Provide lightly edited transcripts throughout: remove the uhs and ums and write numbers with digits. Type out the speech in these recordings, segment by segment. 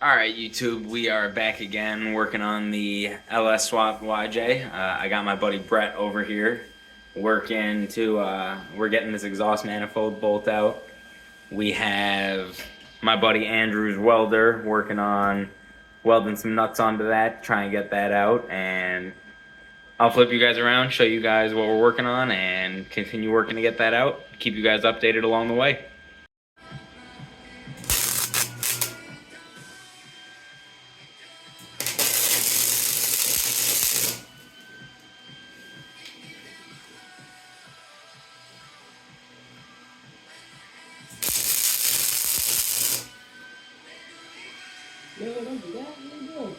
Alright, YouTube, we are back again working on the LS Swap YJ. I got my buddy Brett over here working to, we're getting this exhaust manifold bolt out. We have my buddy Andrew's welder working on welding some nuts onto that, trying to get that out, and I'll flip you guys around, show you guys what we're working on, and continue working to get that out. Keep you guys updated along the way. No, don't do that. What are you doing?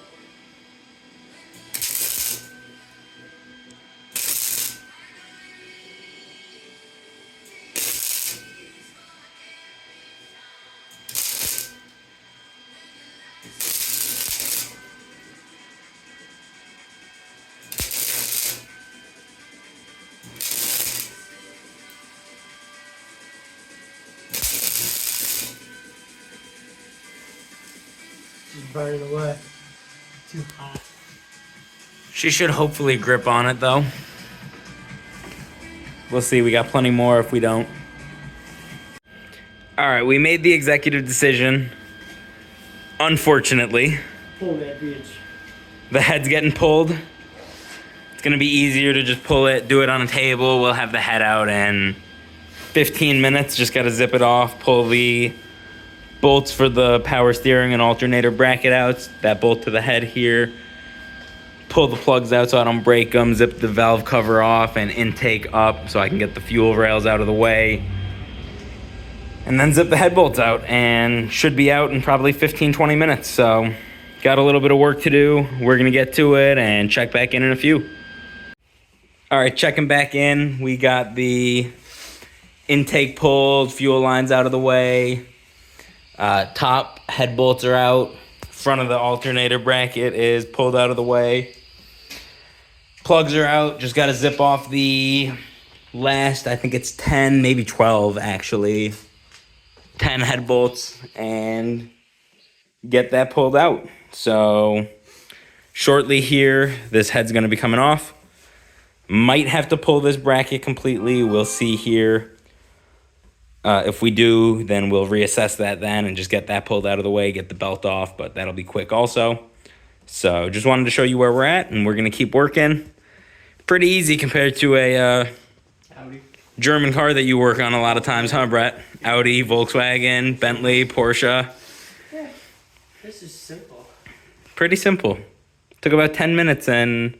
She's burning away. Too hot. She should hopefully grip on it though. We'll see, we got plenty more if we don't. Alright, we made the executive decision. Unfortunately. Pull that bitch. The head's getting pulled. It's gonna be easier to just pull it, do it on a table. We'll have the head out in 15 minutes. Just gotta zip it off, pull the bolts for the power steering and alternator bracket out. That bolt to the head here. Pull the plugs out so I don't break them. Zip the valve cover off and intake up so I can get the fuel rails out of the way. And then zip the head bolts out, and should be out in probably 15-20 minutes. So got a little bit of work to do. We're gonna get to it and check back in a few. All right, checking back in. We got the intake pulled, fuel lines out of the way. Top head bolts are out. Front of the alternator bracket is pulled out of the way. Plugs are out. Just got to zip off the last, I think it's 10, maybe 12 actually. 10 head bolts and get that pulled out. So shortly here, this head's going to be coming off. Might have to pull this bracket completely. We'll see here. If we do, then we'll reassess that then and just get that pulled out of the way, get the belt off, but that'll be quick also. So just wanted to show you where we're at, and we're going to keep working. Pretty easy compared to a Audi. German car that you work on a lot of times, huh, Brett? Audi, Volkswagen, Bentley, Porsche. Yeah, this is simple. Pretty simple. Took about 10 minutes and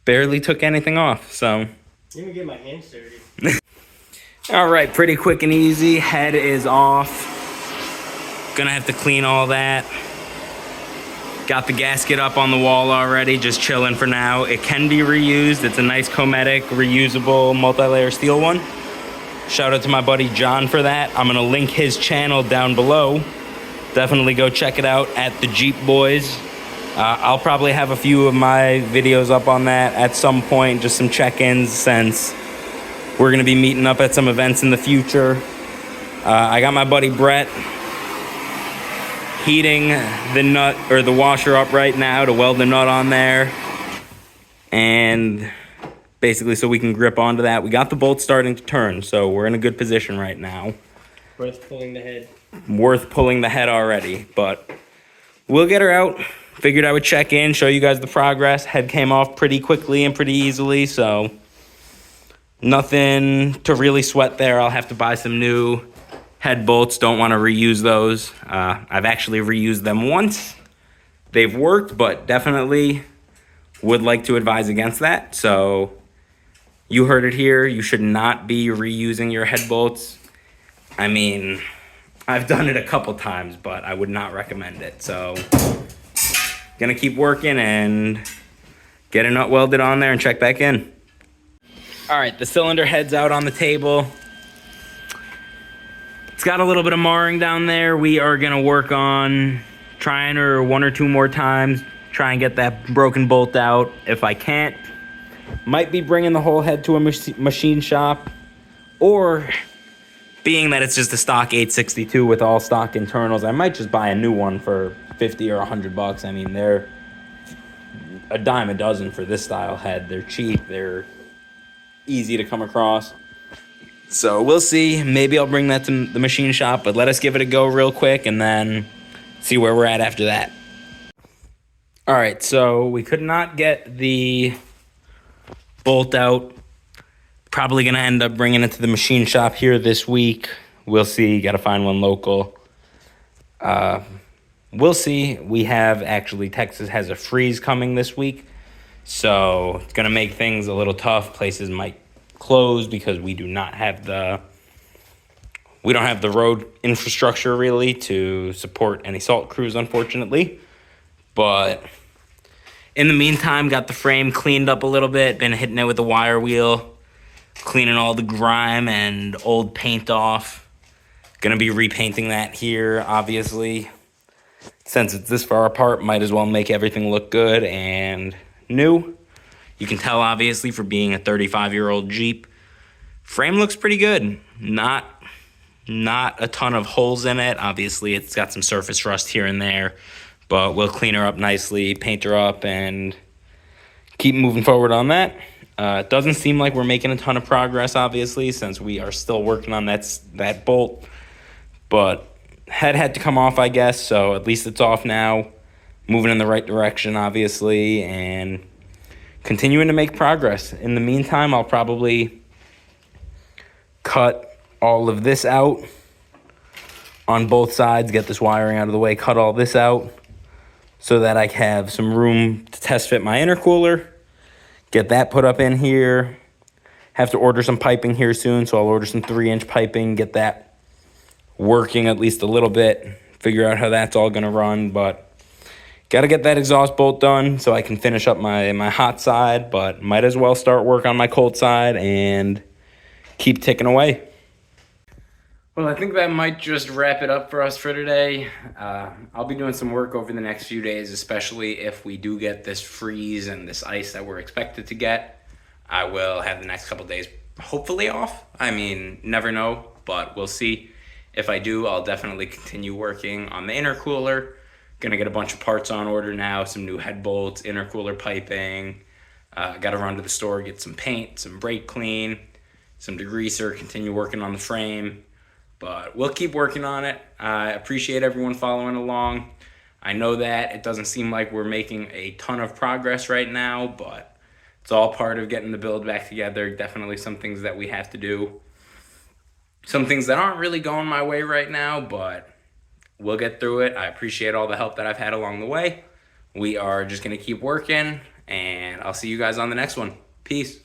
barely took anything off, so. Let me get my hands dirty. All right, pretty quick and easy. Head is off. Gonna have to clean all that. Got the gasket up on the wall already, just chilling for now. It can be reused. It's a nice Cometic, reusable, multi-layer steel one. Shout out to my buddy John for that. I'm gonna link his channel down below. Definitely go check it out at the Jeep Boys. I'll probably have a few of my videos up on that at some point, just some check-ins since we're gonna be meeting up at some events in the future. I got my buddy Brett heating the nut or the washer up right now to weld the nut on there. And basically so we can grip onto that. We got the bolt starting to turn, so we're in a good position right now. Worth pulling the head. Worth pulling the head already, but we'll get her out. Figured I would check in, show you guys the progress. Head came off pretty quickly and pretty easily, so nothing to really sweat there. I'll have to buy some new head bolts. Don't want to reuse those. I've actually reused them once. They've worked, but definitely would like to advise against that. So you heard it here. You should not be reusing your head bolts. I mean, I've done it a couple times, but I would not recommend it. So gonna keep working and get a nut welded on there and check back in. All right, the cylinder head's out on the table. It's got a little bit of marring down there. We are gonna work on trying her one or two more times, try and get that broken bolt out. If I can't, might be bringing the whole head to a machine shop, or being that it's just a stock 862 with all stock internals, I might just buy a new one for 50 or $100. I mean, they're a dime a dozen for this style head. They're cheap. They're easy to come across. So we'll see. Maybe I'll bring that to the machine shop, but let us give it a go real quick and then see where we're at after that. All right, so we could not get the bolt out. Probably going to end up bringing it to the machine shop here this week. We'll see. Got to find one local. We'll see. We have actually, Texas has a freeze coming this week. So it's going to make things a little tough. Places might close because we don't have the road infrastructure really to support any salt crews, unfortunately. But in the meantime, got the frame cleaned up a little bit. Been hitting it with a wire wheel. Cleaning all the grime and old paint off. Gonna be repainting that here, obviously. Since it's this far apart, might as well make everything look good and new. You can tell, obviously, for being a 35-year-old Jeep. Frame looks pretty good. Not a ton of holes in it. Obviously, it's got some surface rust here and there. But we'll clean her up nicely, paint her up, and keep moving forward on that. It doesn't seem like we're making a ton of progress, obviously, since we are still working on that bolt. But head had to come off, I guess, so at least it's off now. Moving in the right direction, obviously, and continuing to make progress. In the meantime, I'll probably cut all of this out on both sides, get this wiring out of the way, cut all this out so that I have some room to test fit my intercooler. Get that put up in here. Have to order some piping here soon, so I'll order some 3-inch piping, get that working at least a little bit, figure out how that's all gonna run, but gotta get that exhaust bolt done so I can finish up my hot side, but might as well start work on my cold side and keep ticking away. Well, I think that might just wrap it up for us for today. I'll be doing some work over the next few days, especially if we do get this freeze and this ice that we're expected to get. I will have the next couple days hopefully off. I mean, never know, but we'll see. If I do, I'll definitely continue working on the intercooler. Gonna get a bunch of parts on order now, some new head bolts, intercooler piping. Gotta run to the store, get some paint, some brake clean, some degreaser, continue working on the frame. But we'll keep working on it. I appreciate everyone following along. I know that it doesn't seem like we're making a ton of progress right now, but it's all part of getting the build back together. Definitely some things that we have to do. Some things that aren't really going my way right now, but we'll get through it. I appreciate all the help that I've had along the way. We are just going to keep working, and I'll see you guys on the next one. Peace.